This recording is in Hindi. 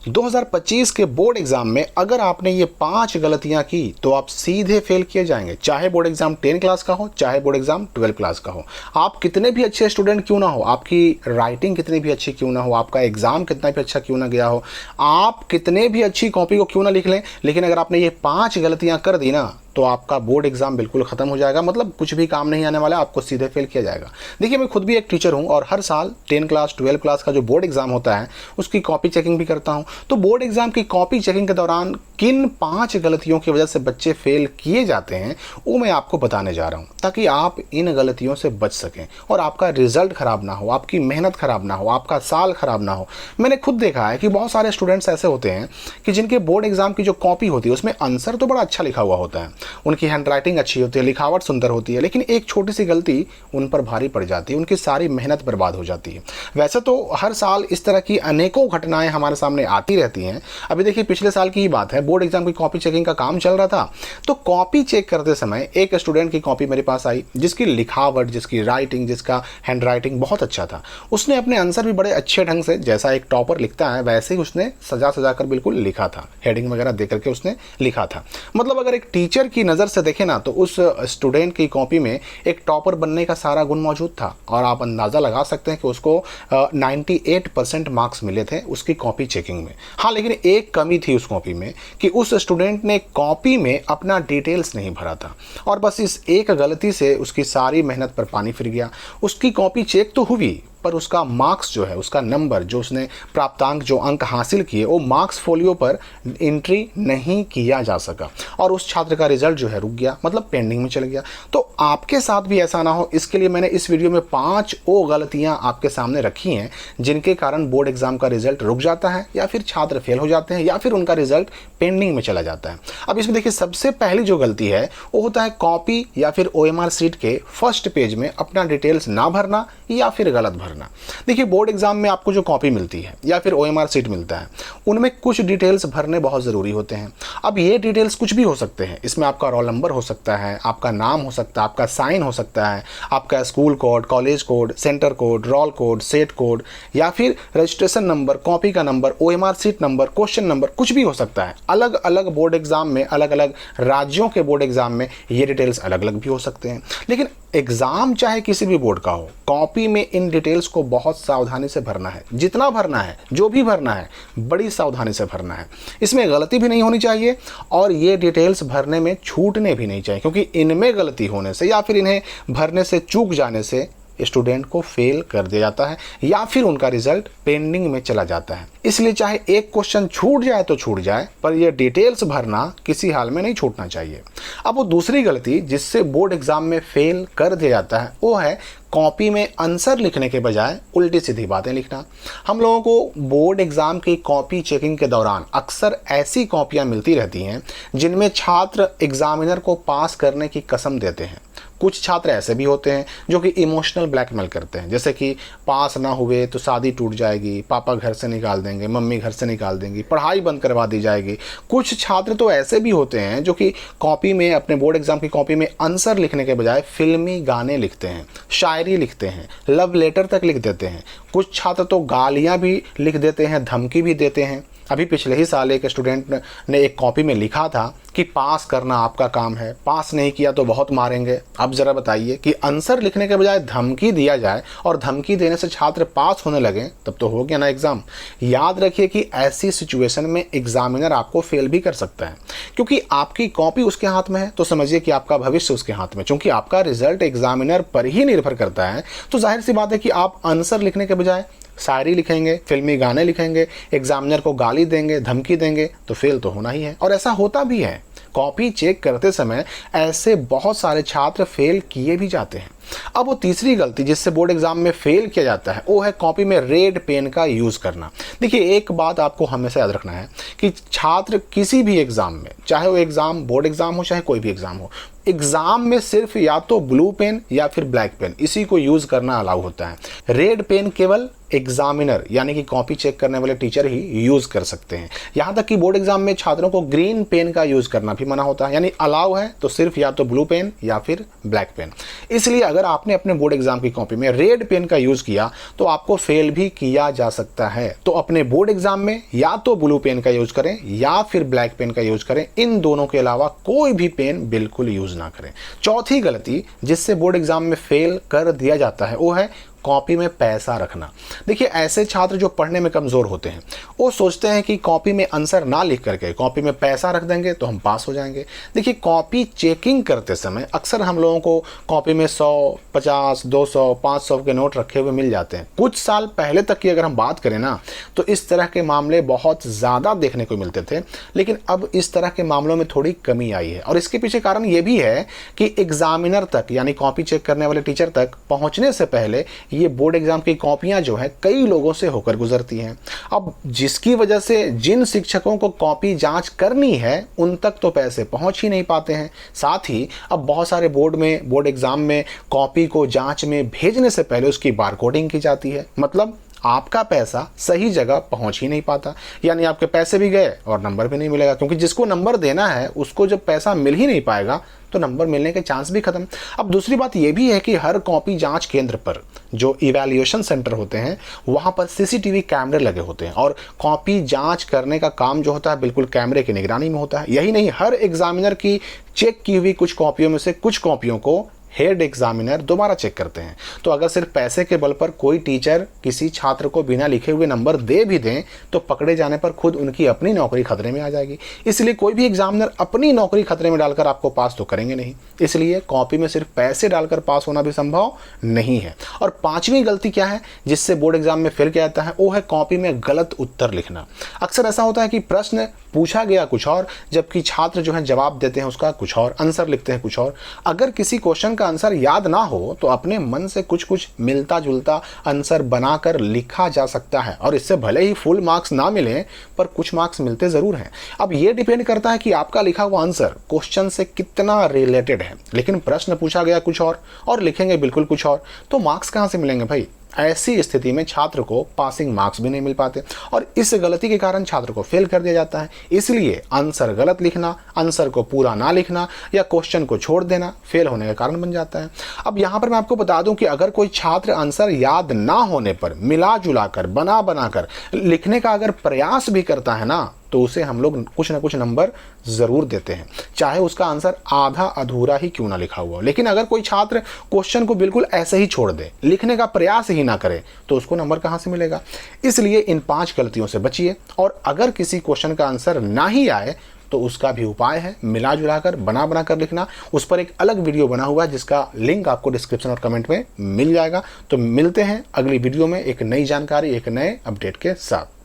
2025 के बोर्ड एग्जाम में अगर आपने ये 5 गलतियां की तो आप सीधे फेल किए जाएंगे, चाहे बोर्ड एग्जाम 10 क्लास का हो, चाहे बोर्ड एग्जाम 12 क्लास का हो। आप कितने भी अच्छे स्टूडेंट क्यों ना हो, आपकी राइटिंग कितनी भी अच्छी क्यों ना हो, आपका एग्जाम कितना भी अच्छा क्यों ना गया हो, आप कितने भी अच्छी कॉपी को क्यों ना लिख लें, लेकिन अगर आपने ये 5 गलतियां कर दी ना तो आपका बोर्ड एग्जाम बिल्कुल खत्म हो जाएगा। मतलब कुछ भी काम नहीं आने वाला, आपको सीधे फेल किया जाएगा। देखिए, मैं खुद भी एक टीचर हूं और हर साल 10 क्लास 12 क्लास का जो बोर्ड एग्जाम होता है उसकी कॉपी चेकिंग भी करता हूं। तो बोर्ड एग्जाम की कॉपी चेकिंग के दौरान किन 5 गलतियों की वजह से बच्चे फेल किए जाते हैं वो मैं आपको बताने जा रहा हूं, ताकि आप इन गलतियों से बच सकें और आपका रिजल्ट खराब ना हो, आपकी मेहनत खराब ना हो, आपका साल खराब ना हो। मैंने खुद देखा है कि बहुत सारे स्टूडेंट्स ऐसे होते हैं कि जिनके बोर्ड एग्जाम की जो कॉपी होती है उसमें आंसर तो बड़ा अच्छा लिखा हुआ होता है, उनकी हैंड राइटिंग अच्छी होती है, लिखावट सुंदर होती है, लेकिन एक छोटी सी गलती उन पर भारी पड़ जाती है, उनकी सारी मेहनत बर्बाद हो जाती है। वैसे तो हर साल इस तरह की अनेकों घटनाएं हमारे सामने आती रहती हैं। अभी देखिए, पिछले साल की ही बात है, बोर्ड एग्जाम की कॉपी चेकिंग का काम चल रहा था। तो कॉपी चेक करते समय एक स्टूडेंट की कॉपी मेरे पास आई जिसकी लिखावट, जिसकी राइटिंग, जिसका हैंड राइटिंग बहुत अच्छा था। उसने अपने आंसर भी बड़े अच्छे ढंग से, जैसा एक टॉपर लिखता है वैसे ही उसने सजा सजा कर बिल्कुल लिखा था, हेडिंग वगैरह दे करके उसने लिखा था। मतलब अगर एक टीचर की नज़र से देखें ना तो उस स्टूडेंट की कॉपी में एक टॉपर बनने का सारा गुण मौजूद था और आप अंदाज़ा लगा सकते हैं कि उसको 98% मार्क्स मिले थे उसकी कॉपी चेकिंग में। हाँ, लेकिन एक कमी थी उस कॉपी में कि उस स्टूडेंट ने कॉपी में अपना डिटेल्स नहीं भरा था और बस इस एक गलती से उसकी सारी मेहनत पर पानी फिर गया। उसकी कॉपी चेक तो हुई पर उसका मार्क्स जो है, उसका नंबर, जो उसने प्राप्तांक, जो अंक हासिल किए, वो मार्क्स फोलियो पर एंट्री नहीं किया जा सका और उस छात्र का रिजल्ट जो है रुक गया, मतलब पेंडिंग में चल गया। तो आपके साथ भी ऐसा ना हो, इसके लिए मैंने इस वीडियो में 5 वो गलतियां आपके सामने रखी हैं जिनके कारण बोर्ड एग्जाम का रिजल्ट रुक जाता है या फिर छात्र फेल हो जाते हैं या फिर उनका रिजल्ट पेंडिंग में चला जाता है। अब इसमें देखिए, सबसे पहली जो गलती है वो होता है कॉपी या फिर OMR शीट के फर्स्ट पेज में अपना डिटेल्स ना भरना या फिर गलत भरना। देखिए, बोर्ड एग्जाम में आपको जो कॉपी मिलती है या फिर OMR शीट मिलता है उनमें कुछ डिटेल्स भरने बहुत ज़रूरी होते हैं। अब ये डिटेल्स कुछ भी हो सकते हैं, इसमें आपका रोल नंबर हो सकता है, आपका नाम हो सकता है, आपका साइन हो सकता है, आपका school code, college code, centre code, roll code, set code या फिर रजिस्ट्रेशन नंबर, कॉपी का number, OMR sheet number, question number, कुछ भी हो सकता है। अलग अलग बोर्ड एग्जाम में, अलग अलग राज्यों के बोर्ड एग्जाम में ये डिटेल्स अलग अलग भी हो सकते हैं। लेकिन एग्जाम चाहे किसी भी बोर्ड का हो, कॉपी में इन डिटेल्स को बहुत सावधानी से भरना है। जितना भरना है, जो भी भरना है, बड़ी सावधानी से भरना है। इसमें गलती भी नहीं होनी चाहिए और ये डिटेल्स भरने में छूटने भी नहीं चाहिए, क्योंकि इनमें गलती होने से या फिर इन्हें भरने से चूक जाने से स्टूडेंट को फेल कर दिया जाता है या फिर उनका रिजल्ट पेंडिंग में चला जाता है। इसलिए चाहे एक क्वेश्चन छूट जाए तो छूट जाए, पर यह डिटेल्स भरना किसी हाल में नहीं छूटना चाहिए। अब वो दूसरी गलती जिससे बोर्ड एग्जाम में फेल कर दिया जाता है वो है कॉपी में आंसर लिखने के बजाय उल्टी सीधी बातें लिखना। हम लोगों को बोर्ड एग्जाम की कॉपी चेकिंग के दौरान अक्सर ऐसी कॉपियां मिलती रहती हैं जिनमें छात्र एग्जामिनर को पास करने की कसम देते हैं। कुछ छात्र ऐसे भी होते हैं जो कि इमोशनल ब्लैकमेल करते हैं, जैसे कि पास ना हुए तो शादी टूट जाएगी, पापा घर से निकाल देंगे, मम्मी घर से निकाल देंगी, पढ़ाई बंद करवा दी जाएगी। कुछ छात्र तो ऐसे भी होते हैं जो कि कॉपी में, अपने बोर्ड एग्जाम की कॉपी में आंसर लिखने के बजाय फिल्मी गाने लिखते हैं, शायरी लिखते हैं, लव लेटर तक लिख देते हैं। कुछ छात्र तो गालियाँ भी लिख देते हैं, धमकी भी देते हैं। अभी पिछले ही साल एक स्टूडेंट ने एक कॉपी में लिखा था कि पास करना आपका काम है, पास नहीं किया तो बहुत मारेंगे। अब ज़रा बताइए कि आंसर लिखने के बजाय धमकी दिया जाए और धमकी देने से छात्र पास होने लगे, तब तो हो गया ना एग्ज़ाम। याद रखिए कि ऐसी सिचुएशन में एग्जामिनर आपको फेल भी कर सकता है, क्योंकि आपकी कॉपी उसके हाथ में है तो समझिए कि आपका भविष्य उसके हाथ में। चूँकि आपका रिजल्ट एग्जामिनर पर ही निर्भर करता है तो जाहिर सी बात है कि आप आंसर लिखने के बजाय शायरी लिखेंगे, फिल्मी गाने लिखेंगे, एग्जामिनर को गाली देंगे, धमकी देंगे, तो फेल तो होना ही है। और ऐसा होता भी है। कॉपी चेक करते समय ऐसे बहुत सारे छात्र फेल किए भी जाते हैं। अब वो तीसरी गलती जिससे बोर्ड एग्जाम में फेल किया जाता है वो है कॉपी में रेड पेन का यूज़ करना। देखिए, एक बात आपको हमेशा याद रखना है कि छात्र किसी भी एग्ज़ाम में, चाहे वो एग्ज़ाम बोर्ड एग्ज़ाम हो चाहे कोई भी एग्ज़ाम हो, एग्ज़ाम में सिर्फ या तो ब्लू पेन या फिर ब्लैक पेन, इसी को यूज़ करना अलाउ होता है। रेड पेन केवल एग्जामिनर यानी कि कॉपी चेक करने वाले टीचर ही यूज़ कर सकते हैं। यहाँ तक कि बोर्ड एग्जाम में छात्रों को ग्रीन पेन का यूज़ करना भी मना होता है, यानी अलाउ है तो सिर्फ या तो ब्लू पेन या फिर ब्लैक पेन। इसलिए अगर अगर आपने अपने बोर्ड एग्जाम की कॉपी में रेड पेन का यूज किया तो आपको फेल भी किया जा सकता है। तो अपने बोर्ड एग्जाम में या तो ब्लू पेन का यूज करें या फिर ब्लैक पेन का यूज करें, इन दोनों के अलावा कोई भी पेन बिल्कुल यूज ना करें। चौथी गलती जिससे बोर्ड एग्जाम में फेल कर दिया जाता है वो है कॉपी में पैसा रखना। देखिए, ऐसे छात्र जो पढ़ने में कमज़ोर होते हैं वो सोचते हैं कि कॉपी में आंसर ना लिख करके कॉपी में पैसा रख देंगे तो हम पास हो जाएंगे। देखिए, कॉपी चेकिंग करते समय अक्सर हम लोगों को कॉपी में 100, 50, 200, 500 के नोट रखे हुए मिल जाते हैं। कुछ साल पहले तक की अगर हम बात करें ना तो इस तरह के मामले बहुत ज़्यादा देखने को मिलते थे, लेकिन अब इस तरह के मामलों में थोड़ी कमी आई है। और इसके पीछे कारण ये भी है कि एग्जामिनर तक यानी कॉपी चेक करने वाले टीचर तक पहुँचने से पहले ये बोर्ड एग्जाम की कॉपियां जो है कई लोगों से होकर गुजरती हैं। अब जिसकी वजह से जिन शिक्षकों को कॉपी जांच करनी है उन तक तो पैसे पहुंच ही नहीं पाते हैं। साथ ही अब बहुत सारे बोर्ड एग्जाम में कॉपी को जांच में भेजने से पहले उसकी बारकोडिंग की जाती है, मतलब आपका पैसा सही जगह पहुंच ही नहीं पाता, यानी आपके पैसे भी गए और नंबर भी नहीं मिलेगा, क्योंकि जिसको नंबर देना है उसको जब पैसा मिल ही नहीं पाएगा तो नंबर मिलने के चांस भी खत्म। अब दूसरी बात यह भी है कि हर कॉपी जांच केंद्र पर जो इवैल्यूएशन सेंटर होते हैं वहां पर सीसीटीवी कैमरे लगे होते हैं और कॉपी जांच करने का काम जो होता है बिल्कुल कैमरे की निगरानी में होता है। यही नहीं, हर एग्जामिनर की चेक की हुई कुछ कॉपियों में से कुछ कॉपियों को हेड एग्जामिनर दोबारा चेक करते हैं। तो अगर सिर्फ पैसे के बल पर कोई टीचर किसी छात्र को बिना लिखे हुए नंबर दे भी दें तो पकड़े जाने पर खुद उनकी अपनी नौकरी खतरे में आ जाएगी। इसलिए कोई भी एग्जामिनर अपनी नौकरी खतरे में डालकर आपको पास तो करेंगे नहीं, इसलिए कॉपी में सिर्फ पैसे डालकर पास होना भी संभव नहीं है। और पांचवी गलती क्या है जिससे बोर्ड एग्जाम में फेल किया जाता है, वो है कॉपी में गलत उत्तर लिखना। अक्सर ऐसा होता है कि प्रश्न पूछा गया कुछ और जबकि छात्र जो है जवाब देते हैं उसका कुछ और, आंसर लिखते हैं कुछ और। अगर किसी क्वेश्चन का आंसर याद ना हो तो अपने मन से कुछ मिलता जुलता आंसर बनाकर लिखा जा सकता है और इससे भले ही फुल मार्क्स ना मिले पर कुछ मार्क्स मिलते जरूर हैं। अब ये डिपेंड करता है कि आपका लिखा हुआ आंसर क्वेश्चन से कितना रिलेटेड है, लेकिन प्रश्न पूछा गया कुछ और लिखेंगे बिल्कुल कुछ और, तो मार्क्स कहाँ से मिलेंगे भाई। ऐसी स्थिति में छात्र को पासिंग मार्क्स भी नहीं मिल पाते और इस गलती के कारण छात्र को फेल कर दिया जाता है। इसलिए आंसर गलत लिखना, आंसर को पूरा ना लिखना या क्वेश्चन को छोड़ देना फेल होने का कारण बन जाता है। अब यहाँ पर मैं आपको बता दूं कि अगर कोई छात्र आंसर याद ना होने पर मिला जुला कर बना कर लिखने का अगर प्रयास भी करता है ना तो उसे हम लोग कुछ ना कुछ नंबर ज़रूर देते हैं, चाहे उसका आंसर आधा अधूरा ही क्यों ना लिखा हुआ हो। लेकिन अगर कोई छात्र क्वेश्चन को बिल्कुल ऐसे ही छोड़ दे, लिखने का प्रयास ही ना करे, तो उसको नंबर कहाँ से मिलेगा। इसलिए इन 5 गलतियों से बचिए और अगर किसी क्वेश्चन का आंसर ना ही आए तो उसका भी उपाय है मिला जुला कर बना कर लिखना। उस पर एक अलग वीडियो बना हुआ है जिसका लिंक आपको डिस्क्रिप्शन और कमेंट में मिल जाएगा। तो मिलते हैं अगली वीडियो में एक नई जानकारी, एक नए अपडेट के साथ।